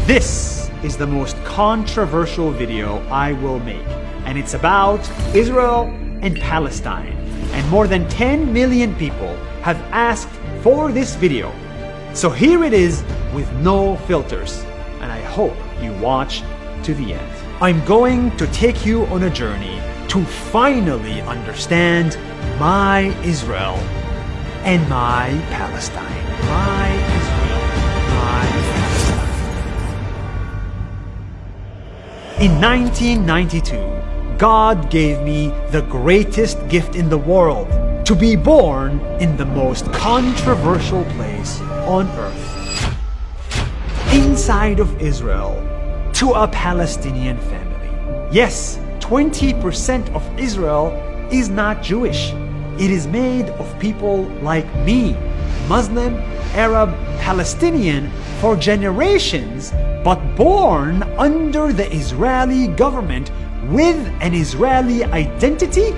This is the most controversial video I will make, and it's about Israel and Palestine. And more than 10 million people have asked for this video. So here it is with no filters, and I hope you watch to the end. I'm going to take you on a journey to finally understand my Israel and my Palestine. My Israel, my Palestine. In 1992, God gave me the greatest gift in the world, to be born in the most controversial place on earth. Inside of Israel, to a Palestinian family. Yes, 20% of Israel is not Jewish. It is made of people like me, Muslim, Arab, Palestinian for generations, but born under the Israeli government with an Israeli identity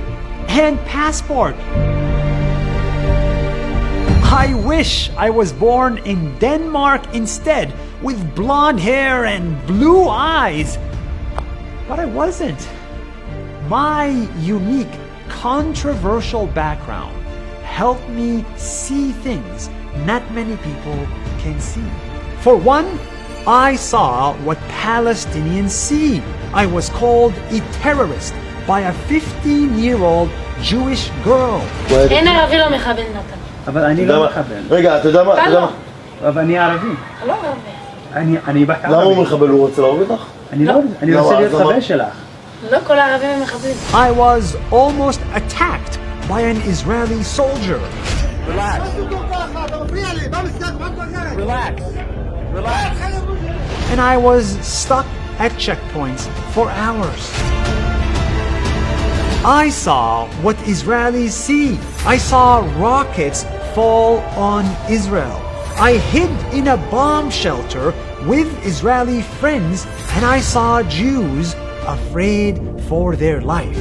and passport. I wish I was born in Denmark instead, with blonde hair and blue eyes. But I wasn't. My unique, controversial background helped me see things not many people can see. For one, I saw what Palestinians see. I was called a terrorist by a 15-year-old Jewish girl. אין ערבי לא מחבל נתן. אבל אני לא מחבל. רגע, אתה יודע מה? אבל אני ערבי. לא ערבי. אני בת ערבי. למה הוא מחבל? הוא רוצה להרוג אותך? אני רוצה להיות חבר שלך. לא כל הערבים הם מחבלים. I was almost attacked by an Israeli soldier. Relax. Relax. Relax. And I was stuck at checkpoints for hours. I saw what Israelis see. I saw rockets fall on Israel. I hid in a bomb shelter with Israeli friends, and I saw Jews afraid for their life.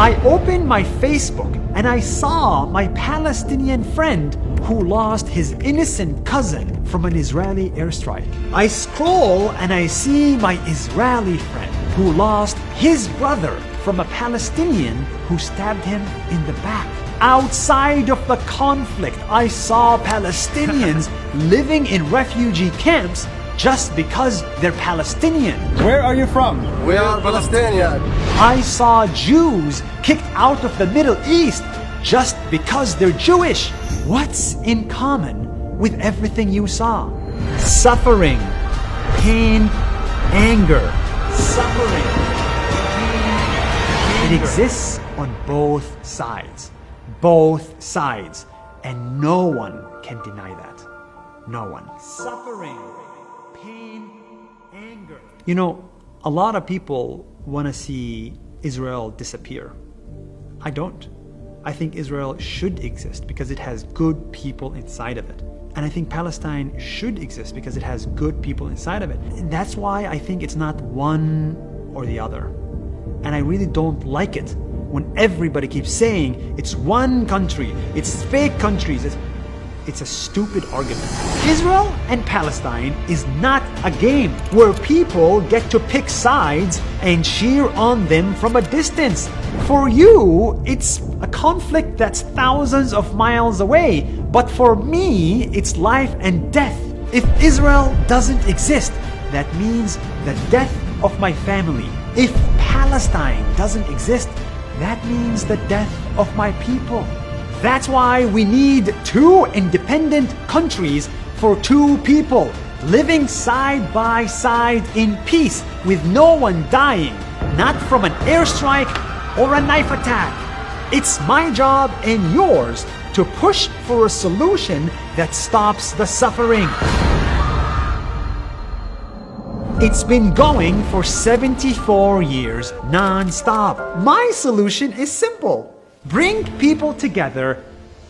I opened my Facebook and I saw my Palestinian friend who lost his innocent cousin from an Israeli airstrike. I scroll and I see my Israeli friend who lost his brother from a Palestinian who stabbed him in the back. Outside of the conflict, I saw Palestinians living in refugee camps just because they're Palestinian. Where are you from? We are Palestinian. I saw Jews kicked out of the Middle East just because they're Jewish. What's in common with everything you saw? Suffering, pain, anger. Suffering, pain, anger. It exists on both sides. Both sides. And no one can deny that. No one. Suffering, pain, anger. You know, a lot of people want to see Israel disappear. I don't. I think Israel should exist because it has good people inside of it. And I think Palestine should exist because it has good people inside of it. And that's why I think it's not one or the other. And I really don't like it when everybody keeps saying it's one country, it's fake countries. It's a stupid argument. Israel and Palestine is not a game where people get to pick sides and cheer on them from a distance. For you, it's a conflict that's thousands of miles away. But for me, it's life and death. If Israel doesn't exist, that means the death of my family. If Palestine doesn't exist, that means the death of my people. That's why we need two independent countries for two people, living side by side in peace with no one dying, not from an airstrike or a knife attack. It's my job and yours to push for a solution that stops the suffering. It's been going for 74 years non-stop. My solution is simple. Bring people together,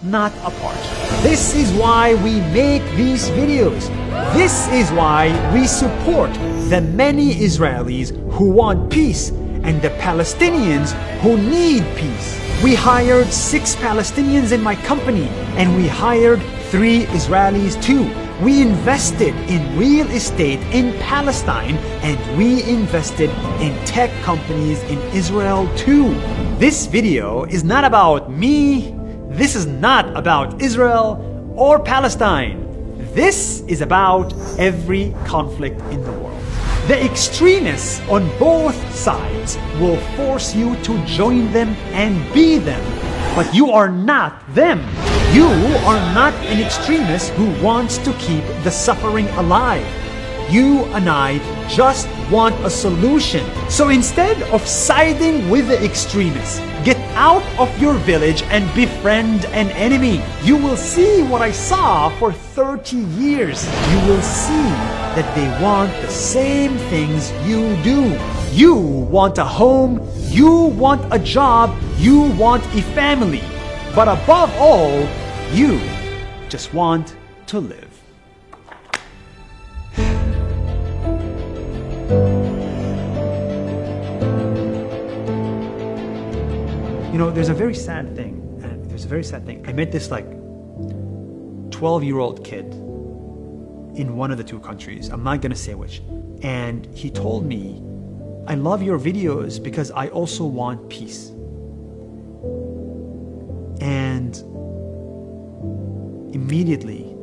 not apart. This is why we make these videos. This is why we support the many Israelis who want peace and the Palestinians who need peace. We hired 6 Palestinians in my company, and we hired 3 Israelis too. We invested in real estate in Palestine, and we invested in tech companies in Israel too. This video is not about me. This is not about Israel or Palestine. This is about every conflict in the world. The extremists on both sides will force you to join them and be them, but you are not them. You are not an extremist who wants to keep the suffering alive. You and I just want a solution. So instead of siding with the extremists, get out of your village and befriend an enemy. You will see what I saw for 30 years. You will see that they want the same things you do. You want a home, you want a job, you want a family. But above all, you just want to live. You know, there's a very sad thing. I met this 12-year-old kid in one of the two countries. I'm not gonna say which. And he told me, I love your videos because I also want peace. And immediately,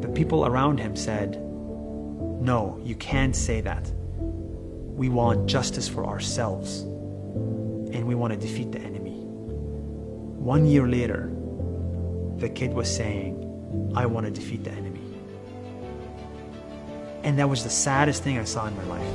the people around him said, no, you can't say that. We want justice for ourselves, and we want to defeat the enemy. 1 year later, the kid was saying, I want to defeat the enemy. And that was the saddest thing I saw in my life.